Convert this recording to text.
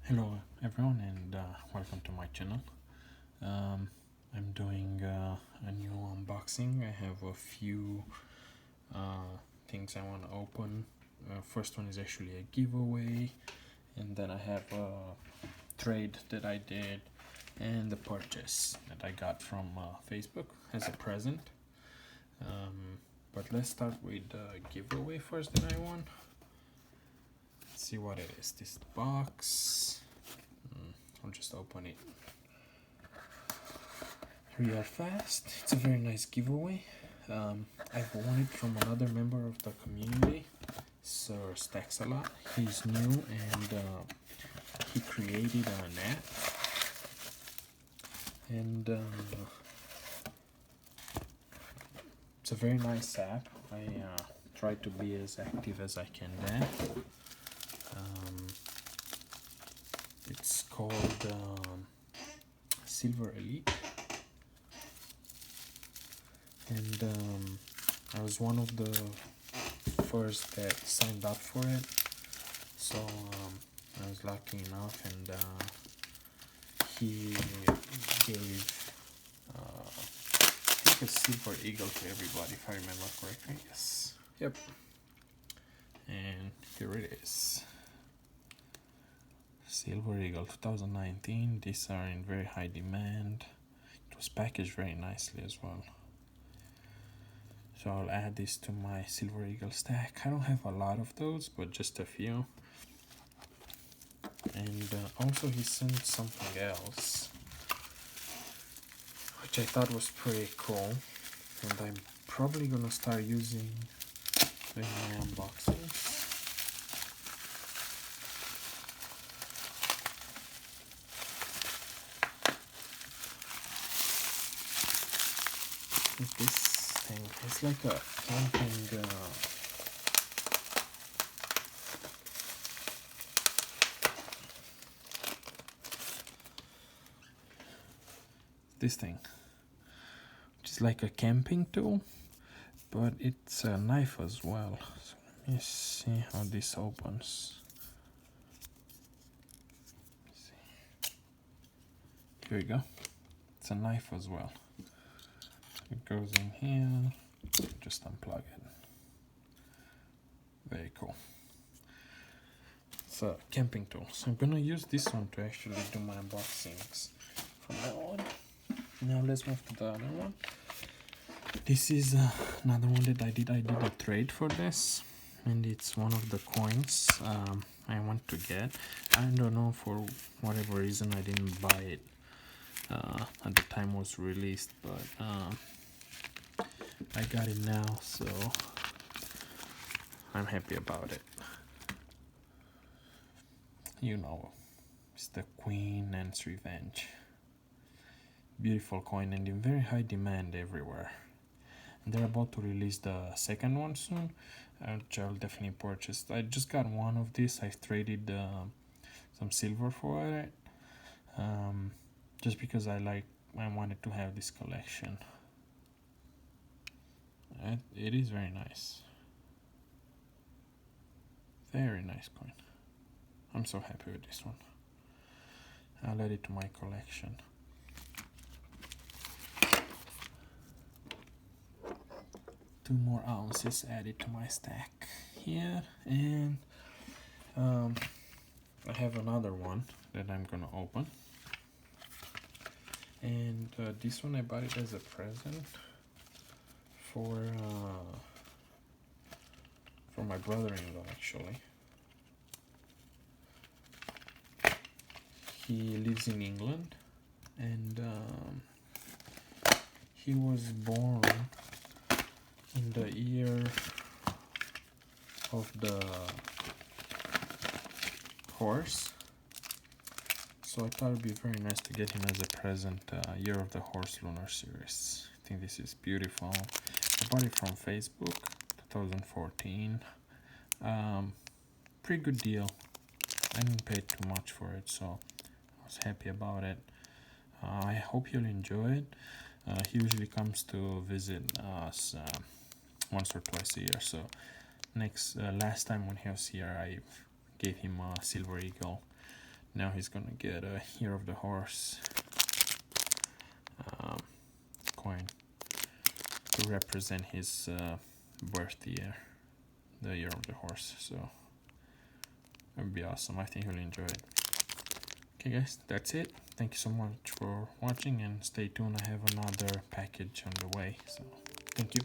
Hello everyone and welcome to my channel. I'm doing a new unboxing. I have a few things I want to open. First one is actually a giveaway, and then I have a trade that I did and the purchase that I got from Facebook as a present. But let's start with the giveaway first that I won. Let's see what it is. This box. I'll just open it real fast. It's a very nice giveaway. I've won it from another member of the community, Sir Stacks a lot. He's new and he created an app, and it's a very nice app. I try to be as active as I can there. It's called Silver Elite, and I was one of the first that signed up for it, so I was lucky enough, and he gave I think a Silver Eagle to everybody, if I remember correctly. Yes, yep, and here it is. Silver Eagle 2019. These are in very high demand. It was packaged very nicely as well. So I'll add this to my Silver Eagle stack. I don't have a lot of those, but just a few. And also he sent something else, which I thought was pretty cool, and I'm probably gonna start using in my unboxings. This thing, it's like a camping this thing, which is like a camping tool, but it's a knife as well. So let me see how this opens. Here we go. It's a knife as well. It goes in here, just unplug it. Very cool. It's a camping tool, so I'm gonna use this one to actually do my unboxings from now on. Now let's move to the other one. This is another one that I did a trade for this, and it's one of the coins I want to get. I don't know, for whatever reason I didn't buy it at the time it was released, but I got it now, so I'm happy about it. You know, it's the Queen Anne's Revenge. Beautiful coin and in very high demand everywhere. And they're about to release the second one soon, which I'll definitely purchase. I just got one of these. I've traded some silver for it, just because I wanted to have this collection. It is very nice. Very nice coin. I'm so happy with this one. I'll add it to my collection. Two more ounces added to my stack here, and I have another one that I'm gonna open. And this one I bought it as a present for my brother-in-law, actually. He lives in England, and he was born in the year of the horse, so I thought it would be very nice to get him as a present, Year of the Horse Lunar Series. I think this is beautiful. I bought it from Facebook, 2014. Pretty good deal. I didn't pay too much for it, so I was happy about it. I hope you'll enjoy it. He usually comes to visit us once or twice a year, so last time when he was here I gave him a Silver Eagle Now he's gonna get a Year of the Horse coin to represent his birth year, the Year of the Horse. So it would be awesome. I think he'll enjoy it. Okay guys, that's it. Thank you so much for watching, and stay tuned. I have another package on the way, so thank you.